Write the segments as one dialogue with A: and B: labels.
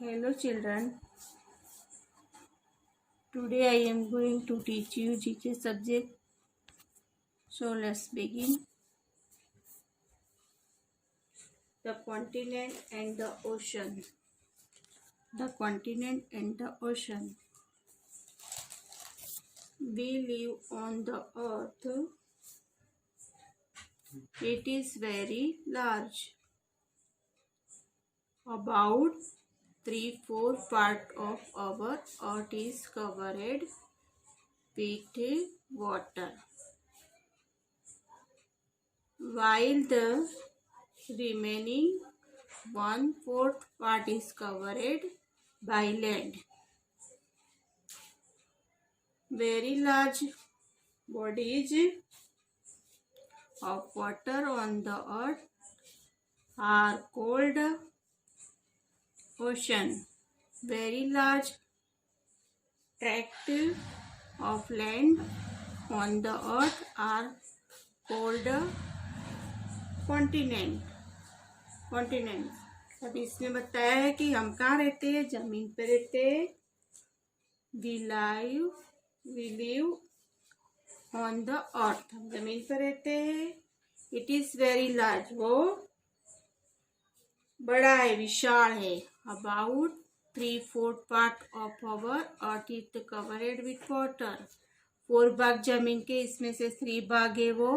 A: Hello children, today I am going to teach you GK subject. So let's begin. The continent and the ocean. The continent and the ocean. We live on the earth. It is very large. About 3/4 part of our earth is covered with water, while the remaining 1/4 part is covered by land. Very large bodies of water on the earth are called ocean. Very large tract of land on the earth are called continent. अब इसमें बताया है कि हम कहाँ रहते हैं, जमीन पे रहते हैं. We live on the earth. हम जमीन पर रहते हैं. It is very large. वो बड़ा है, विशाल है. About 3/4 part of our earth is covered with water. 4 भाग जमीन के, इसमें से 3 भाग है वो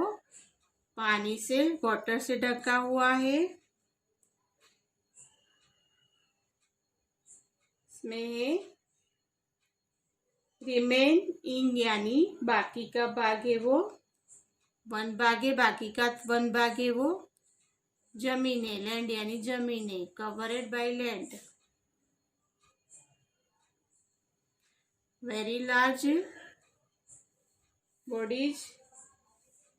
A: पानी से, वाटर से ढका हुआ है. इसमें है रिमेनिंग यानी बाकी का भाग है वो 1 भाग है, बाकी का 1 भाग है वो जमीन है. लैंड यानी जमीन है. Covered by land. Very large bodies,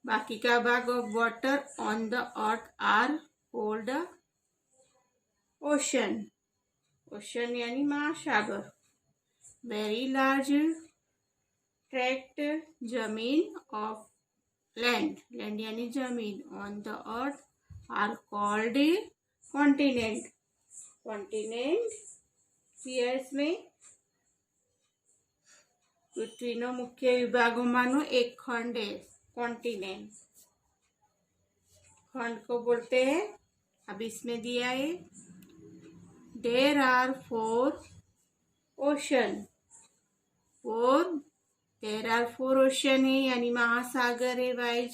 A: बाकी का भाग of water on the earth are called ocean. Ocean यानी महासागर. वेरी लार्ज ट्रैक्ट जमीन ऑफ लैंड, लैंड यानी जमीन on the earth are called continent. Continent इसमें પૃથ્વીનો મુખ્ય વિભાગોમાંનો એક खंड है कॉन्टिनेंट. खंड को बोलते हैं. अब इसमें दिया है there are 4 ocean. There are 4 ocean है यानी महासागर है वाइज.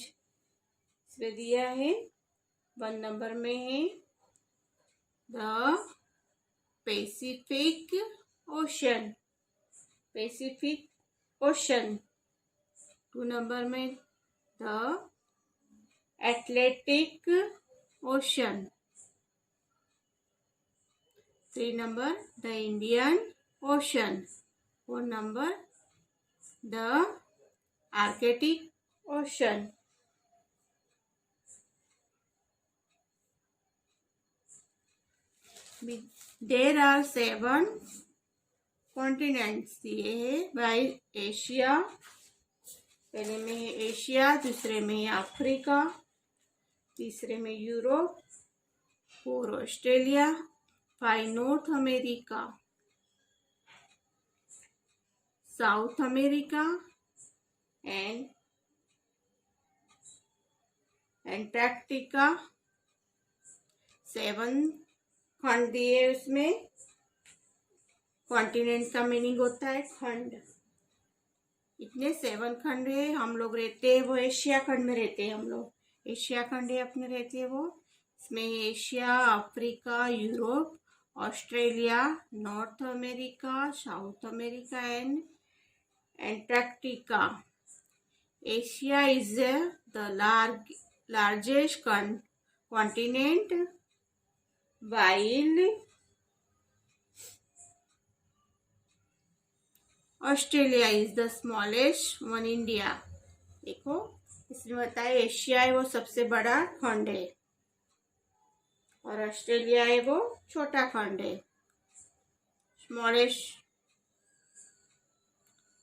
A: इसमें दिया है 1 नंबर में है the Pacific Ocean. Pacific Ocean. 2 number में the Atlantic Ocean. 3 number the Indian Ocean. 4 number the Arctic Ocean. There are 7 continents. ये है बाय एशिया. पहले में है एशिया, दूसरे में है अफ्रीका, तीसरे में Europe, 4 Australia, 5 north America, South America and Antarctica. 7 खंड दिए. उसमें कॉन्टिनेंट का मीनिंग होता है खंड. इतने 7 खंड है. हम लोग रहते हैं वो एशिया खंड में रहते हैं. हम लोग एशिया खंड है अपने रहते हैं वो. इसमें Asia, Africa, Europe, Australia, North America, South America and Antarctica. Asia is the largest continent while Australia is the smallest one. India. देखो इसमें बताया एशिया है वो सबसे बड़ा खंड है और ऑस्ट्रेलिया है वो छोटा खंड है. Smallest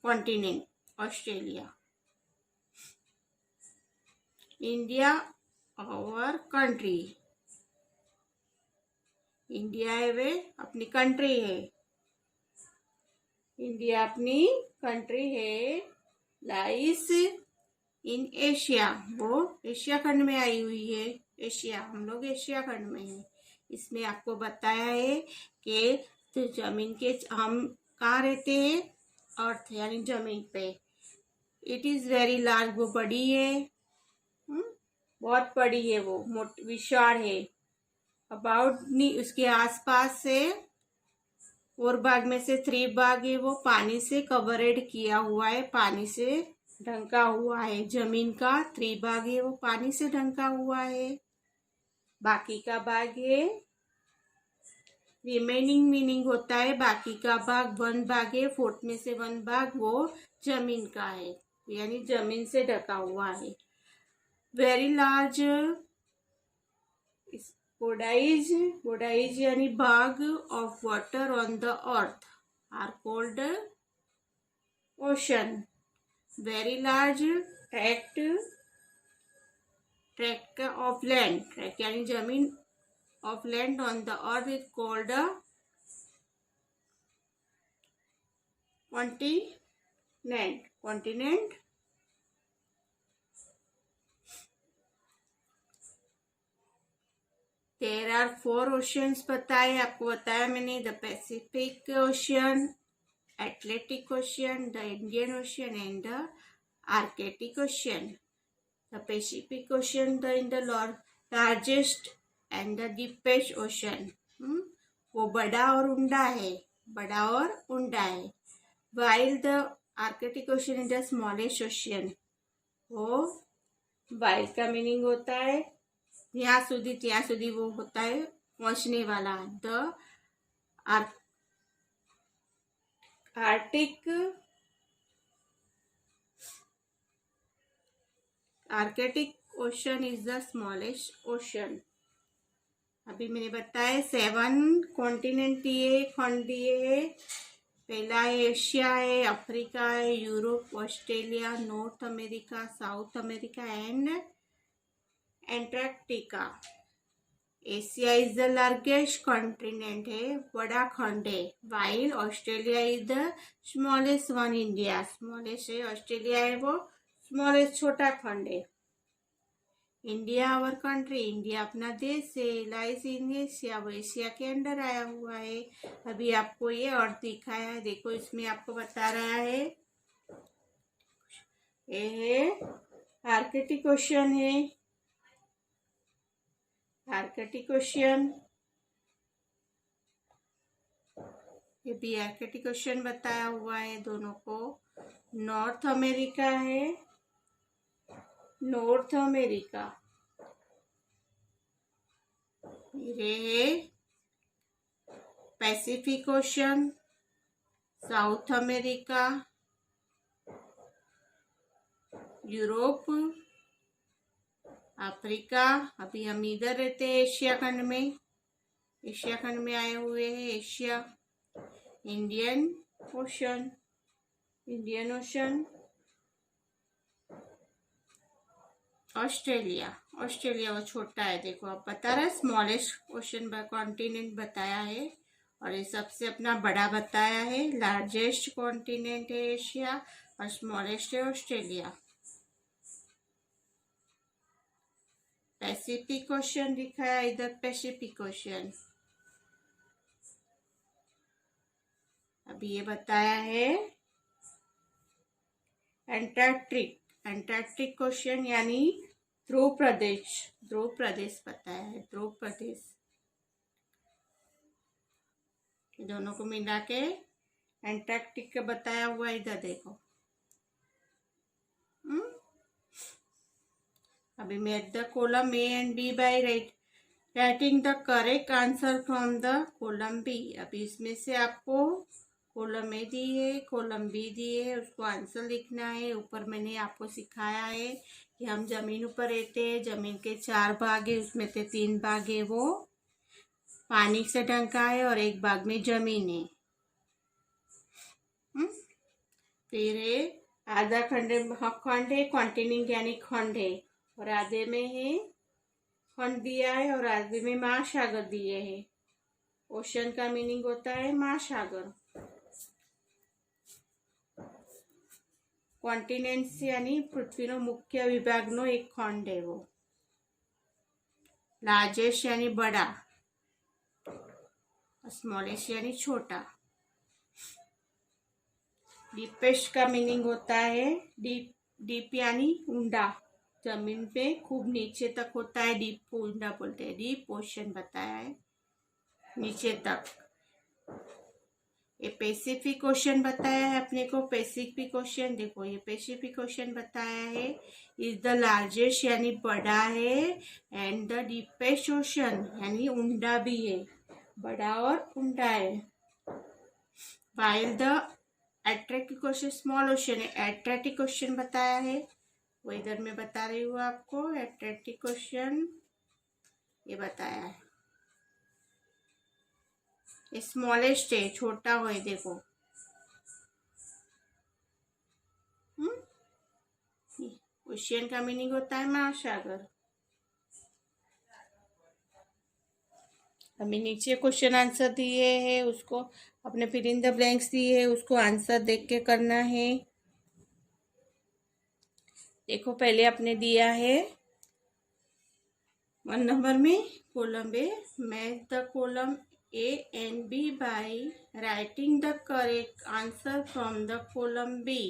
A: continent Australia. India our country. India है वे अपनी कंट्री है, इंडिया अपनी कंट्री है। लाइस इन एशिया, वो एशिया खंड में आई हुई है। एशिया, हम लोग एशिया खंड में है। इसमें आपको बताया है कि तो जमीन के हम कहाँ रहते हैं, अर्थ यानी जमीन पे। इट इज वेरी लार्ज, वो बड़ी है, बहुत बड़ी है, वो विशाल है। अबाउट उसके आसपास से 4 भाग में से 3 भाग है वो पानी से कवरेड किया हुआ है, पानी से ढंका हुआ है। जमीन का 3 भाग है वो पानी से ढंका हुआ है। बाकी का भाग है रिमेनिंग, मीनिंग होता है बाकी का भाग 1 भाग है, 4 में से 1 भाग वो जमीन का है, यानी जमीन से ढका हुआ है। वेरी लार्ज bodies यानी भाग of water on the earth are called ocean. Very large tract of land, tract यानी जमीन of land on the earth is called continent. There are 4 oceans बताए, आपको बताया मैंने, the Pacific Ocean, Atlantic Ocean, the Indian Ocean and the Arctic Ocean. The Pacific Ocean, the largest and the deepest ocean. वो बड़ा और उंडा है, बड़ा और उंडा है। While the Arctic Ocean is the smallest ocean. वो while का मीनिंग होता है यहाँ સુધી ત્યાં સુધી, वो होता है पहुंचने वाला। The Arctic ocean is the smallest ocean. अभी मैंने बताया 7 कॉन्टिनेंट दिए, खंड दिए है। पहला है एशिया है, अफ्रीका है, Europe, Australia, North America, South America and Antarctica. Asia is the largest continent है, बड़ा खंड है। While Australia is the smallest one, India smallest है, ऑस्ट्रेलिया है वो स्मॉलेस्ट छोटा खंड है। इंडिया आवर कंट्री, इंडिया अपना देश है। लाइस इन एशिया, वो एशिया के अंदर आया हुआ है। अभी आपको ये और दिखाया है, देखो इसमें आपको बता रहा है ये है आर्कटिक ओशन है, आर्कटिक ओशन, ये भी आर्कटिक ओशन बताया हुआ है दोनों को। नॉर्थ अमेरिका है, नॉर्थ अमेरिका, ये है Pacific ocean, south America, Europe, Africa. अभी हम इधर रहते हैं एशिया खंड में, एशिया खंड में आए हुए हैं Asia. Indian ocean, Indian ocean, Australia, Australia वो छोटा है, देखो आप बता रहे स्मॉलेस्ट ओशन कॉन्टिनेंट बताया है, और ये सबसे अपना बड़ा बताया है। लार्जेस्ट कॉन्टिनेंट है एशिया और स्मॉलेस्ट है ऑस्ट्रेलिया। पैसिफिक ओशन दिखाया इधर, पैसिफिक ओशन। अभी ये बताया है एंटार्क्टिक, एंटार्क्टिक ओशन यानी ध्रुव प्रदेश, ध्रुव प्रदेश बताया है, ध्रुव प्रदेश। दोनों को मिला के एंटार्क्टिक का बताया हुआ इधर देखो। अभी make the column A and B by writing the correct answer from the column B. अभी इसमें से आपको कॉलम ए दी है, कॉलम बी दी है, उसको आंसर लिखना है। ऊपर मैंने आपको सिखाया है कि हम जमीन ऊपर रहते हैं, जमीन के 4 भाग है, उसमें से 3 भाग है वो पानी से ढका है और 1 भाग में जमीन है। फिर है आधा खंड है, कॉन्टिनेंट यानी खंड है, और आधे में है खंड दिया है और आधे में महासागर दिए है। ओशन का मीनिंग होता है महासागर। कॉन्टिनेंट्स यानी पृथ्वीનો मुख्य विभागનો एक खंड है वो। लार्जेस्ट यानी बड़ा, स्मॉलेस्ट यानी छोटा। डीपेस्ट का मीनिंग होता है डीप, डीप यानी ऊंडा, जमीन पे खूब नीचे तक होता है, डीप को ऊंडा बोलते हैं। डीप ओशन बताया है, नीचे तक। ये पैसिफिक ओशन बताया है अपने को। पैसिफिक ओशन देखो, ये पैसिफिक ओशन बताया है, इज द लार्जेस्ट यानी बड़ा है, एंड द डीपेस्ट ओशन यानी ऊंडा भी है, बड़ा और ऊंडा है। While the Atlantic Ocean small ocean है, एट्लांटिक ओशन बताया है, वो इधर मैं बता रही हूँ आपको। एट्लांटिक ओशन ये बताया है, स्मॉलेस्ट है, छोटा हो है, देखो। ओशियन का मीनिंग होता है महासागर। अभी नीचे क्वेश्चन आंसर दिए हैं, उसको अपने फिल इन द ब्लैंक्स दिए है, उसको आंसर देख के करना है। देखो पहले आपने दिया है 1 नंबर में column A, match the column A and B by writing the correct answer from the column B.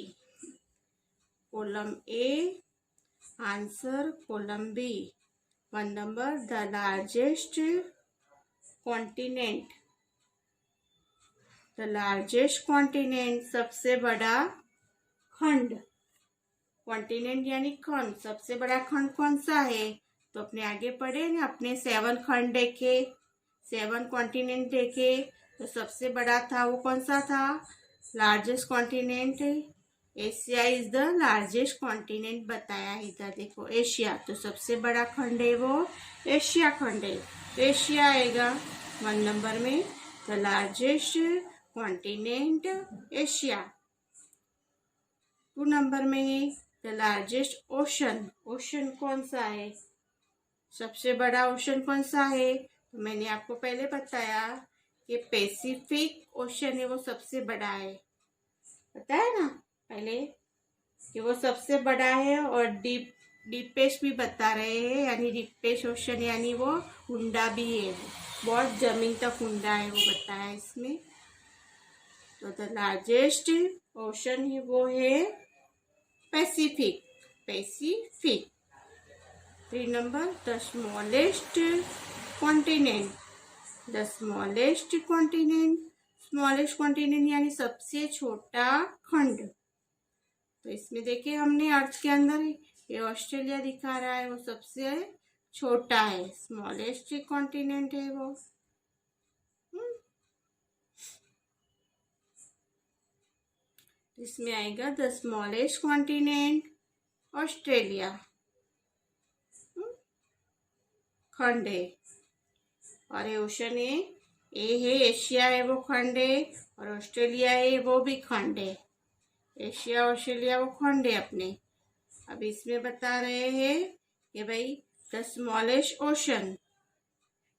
A: Column A answer, column B. 1 number the largest continent, the largest continent सबसे बड़ा खंड। कॉन्टिनेंट यानी खंड, सबसे बड़ा खंड कौन सा है? तो अपने आगे पढ़े ना, अपने 7 खंड देखे, 7 कॉन्टिनेंट देखे, तो सबसे बड़ा था वो कौन सा था? Largest continent Asia is the largest continent बताया है। इधर देखो एशिया, तो सबसे बड़ा खंड है वो एशिया खंड है, तो एशिया आएगा 1 नंबर में, the largest continent Asia. 2 number में है द लार्जेस्ट ओशन, ओशन कौन सा है? सबसे बड़ा ओशन कौन सा है? तो मैंने आपको पहले बताया कि पैसिफिक ओशन है, वो सबसे बड़ा है, बताया ना पहले कि वो सबसे बड़ा है। और डीपेस्ट भी बता रहे हैं, यानी डीपेस्ट ओशन यानी वो ऊंडा भी है, बहुत जमीन तक ऊंडा है, वो बताया इसमें। तो द लार्जेस्ट ओशन है वो है Pacific, Pacific. 3 number the smallest continent, the smallest continent, smallest continent यानी सबसे छोटा खंड। तो इसमें देखिए हमने अर्थ के अंदर ये ऑस्ट्रेलिया दिखा रहा है, वो सबसे छोटा है, स्मॉलेस्ट कॉन्टिनेंट है वो। इसमें आएगा द स्मॉलेस्ट कॉन्टिनेंट ऑस्ट्रेलिया, खंड है। और ये ओशन है, ए है एशिया है वो खंड है, और ऑस्ट्रेलिया है वो भी खंड है। एशिया ऑस्ट्रेलिया वो खंड है अपने। अब इसमें बता रहे हैं कि भाई the smallest ocean,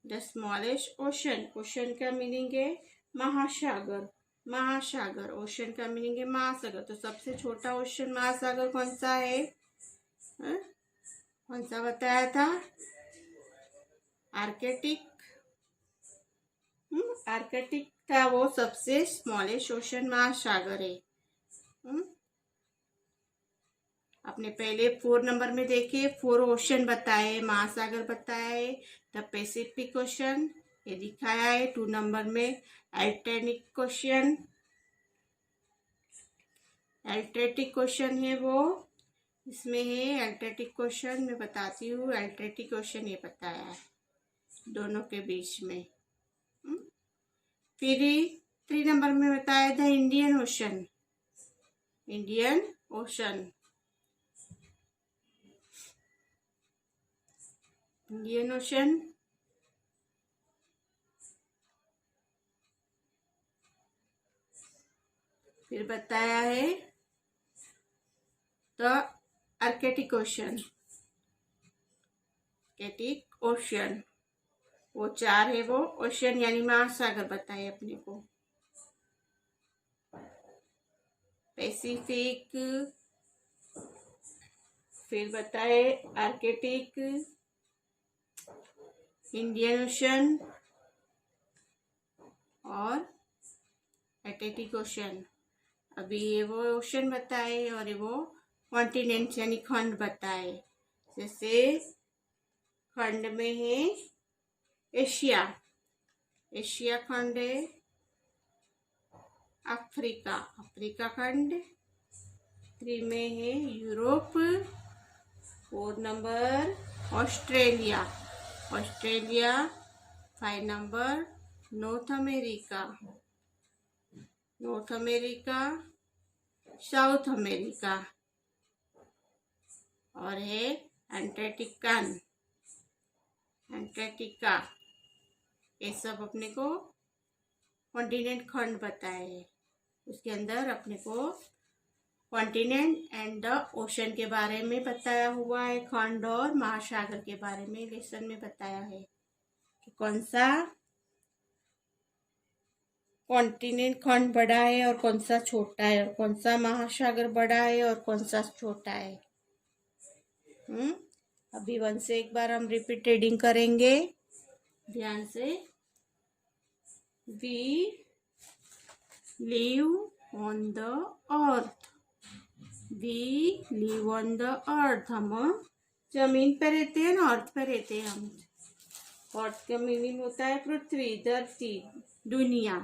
A: the smallest ocean, ocean का मीनिंग है महासागर, महासागर। ओशन का मीनिंग है महासागर, तो सबसे छोटा ओशन महासागर कौन सा है? कौन सा बताया था? आर्कटिक, आर्कटिक था वो सबसे स्मॉलेस्ट ओशन महासागर है। आपने पहले 4 नंबर में देखे 4 ओशन बताए, महासागर बताया है, द पैसिफिक ओशन ये दिखाया है। 2 नंबर में अल्टार्कटिक ओशन, अल्टार्कटिक ओशन है वो, इसमें है अल्टार्कटिक ओशन, मैं बताती हूँ। अल्टार्कटिक ओशन ये बताया है दोनों के बीच में। फिर 3 नंबर में बताया था Indian ocean, Indian ocean, Indian ocean. फिर बताया है the Arctic ocean, Arctic ocean, वो 4 है वो ओशन यानी महासागर बताए अपने को। पैसिफिक, फिर बताए आर्कटिक, इंडियन ओशन और एटलांटिक ओशन। अभी ये वो ओशन बताए और ये वो कॉन्टिनेंट यानी खंड बताए। जैसे खंड में है एशिया, एशिया खंड है। अफ्रीका, अफ्रीका खंड। 3 में है Europe. 4 number Australia, Australia. 5 number north America, north America. South America और है एंटार्क्टिकन, एंटार्क्टिका। ये सब अपने को कॉन्टिनेंट खंड बताए हैं। उसके अंदर अपने को कॉन्टिनेंट एंड द ओशन के बारे में बताया हुआ है। खंड और महासागर के बारे में लेसन में बताया है कि कौन सा कॉन्टिनेंट खंड बड़ा है और कौन सा छोटा है, और कौन सा महासागर बड़ा है और कौन सा छोटा है। अभी 1 से एक बार हम रिपीट रीडिंग करेंगे ध्यान से। We live on the earth, we live on the earth. हम जमीन पे रहते हैं ना, अर्थ पे रहते हैं हम। अर्थ का मीनिंग होता है पृथ्वी, धरती, दुनिया,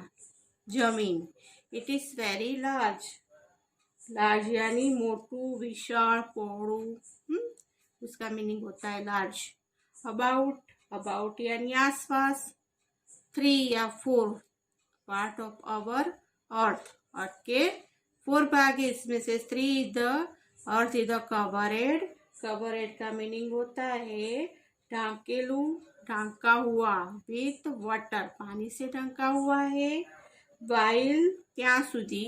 A: जमीन। It is very large, large यानी मोटू, विशाल, पौड़ू। उसका मीनिंग होता है लार्ज। अबाउट, अबाउट यानी आसपास। 3 या 4 part of our earth, earth के 4 भाग है, इसमें से 3 is the earth is the covered. Covered का मीनिंग होता है ढांकेलू, ढांका हुआ। विथ वाटर, पानी से ढंका हुआ है। वाइल, ત્યાં સુધી।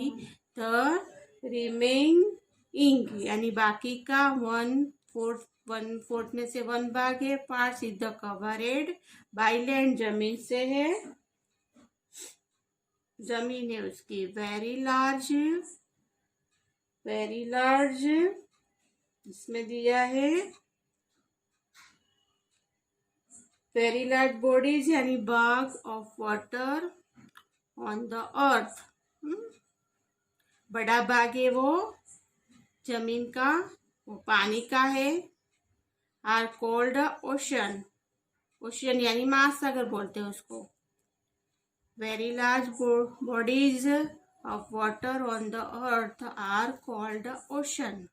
A: द रिमेनिंग यानी बाकी का 1/4 में से 1 भाग है। Parts is the covered by land, जमीन से है, जमीन है उसकी। वेरी लार्ज, वेरी लार्ज इसमें दिया है वेरी लार्ज बॉडीज यानी bag of water on the earth. बड़ा भाग है वो जमीन का, वो पानी का है। आर कोल्ड ओशन, ओशन यानी महासागर बोलते हैं उसको। Very large bodies of water on the earth are called ocean.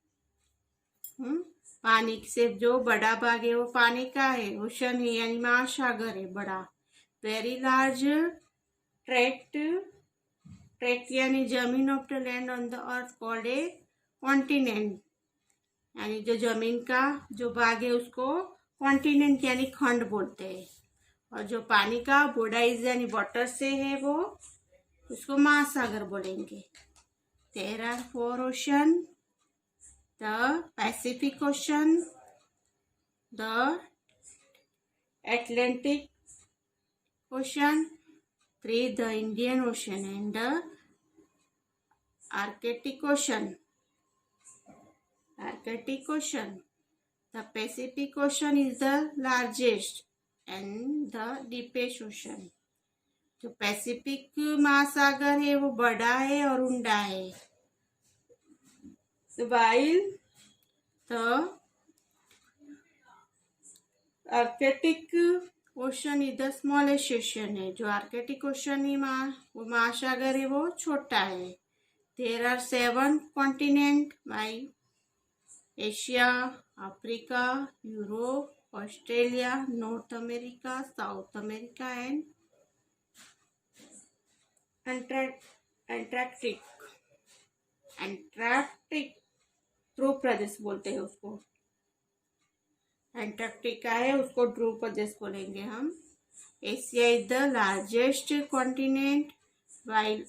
A: पानी से जो बड़ा भाग है वो पानी का है, ओशन है यानी महासागर है बड़ा। वेरी लार्ज ट्रैक्ट, ट्रैक्ट यानी जमीन of the land on the earth called a continent, यानी जो जमीन का जो भाग है उसको कॉन्टिनेंट यानी खंड बोलते हैं। और जो पानी का बॉडीज यानी वाटर से है वो उसको महासागर बोलेंगे। There are 4 ocean, the Pacific Ocean, the Atlantic Ocean, 3 the Indian Ocean and the Arctic Ocean. Arctic Ocean. The Pacific Ocean is the largest and the deepest ocean. जो पैसिफिक महासागर है वो बड़ा है और ऊंडा है। While the Arctic ocean is the smallest ocean है। जो आर्कटिक ओशन है वो महासागर है वो छोटा है। There are 7 continent by Asia, Africa, Europe, Australia, North America, South America and Antarctic. Antarctic ध्रुव प्रदेश बोलते हैं उसको। एंटार्क्टिका है उसको ध्रुव प्रदेश बोलेंगे हम। Asia is the largest continent, while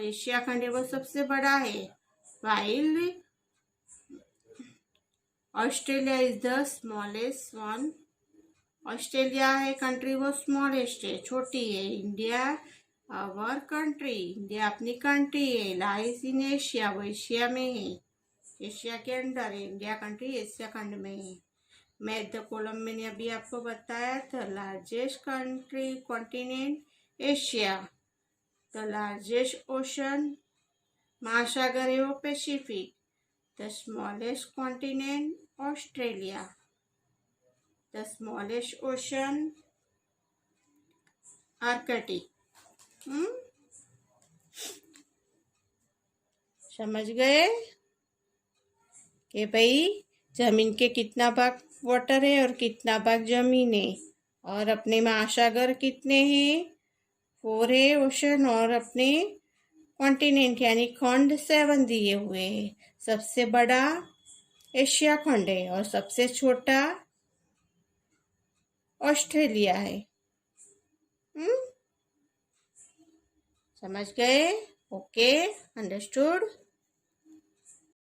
A: Asia खंड है वो सबसे बड़ा है। While Australia is the smallest one, Australia है कंट्री, वो स्मॉलेस्ट है, छोटी है। इंडिया आवर कंट्री, इंडिया अपनी कंट्री है। लाइज इन एशिया, वो एशिया में है, एशिया के अंदर है। इंडिया कंट्री एशिया खंड में है। मैथ द कॉलम मैंने अभी आपको बताया था। Largest country continent Asia, the largest ocean महासागर है वो Pacific, the smallest continent Australia, the smallest ocean Arctic. समझ गए कि भाई जमीन के कितना भाग वाटर है और कितना भाग जमीन है, और अपने महासागर कितने हैं, 4 है ओशन, और अपने कॉन्टिनेंट यानी खंड 7 दिए हुए हैं। सबसे बड़ा एशिया खंड है और सबसे छोटा ऑस्ट्रेलिया है। समझ गए? Okay, understood.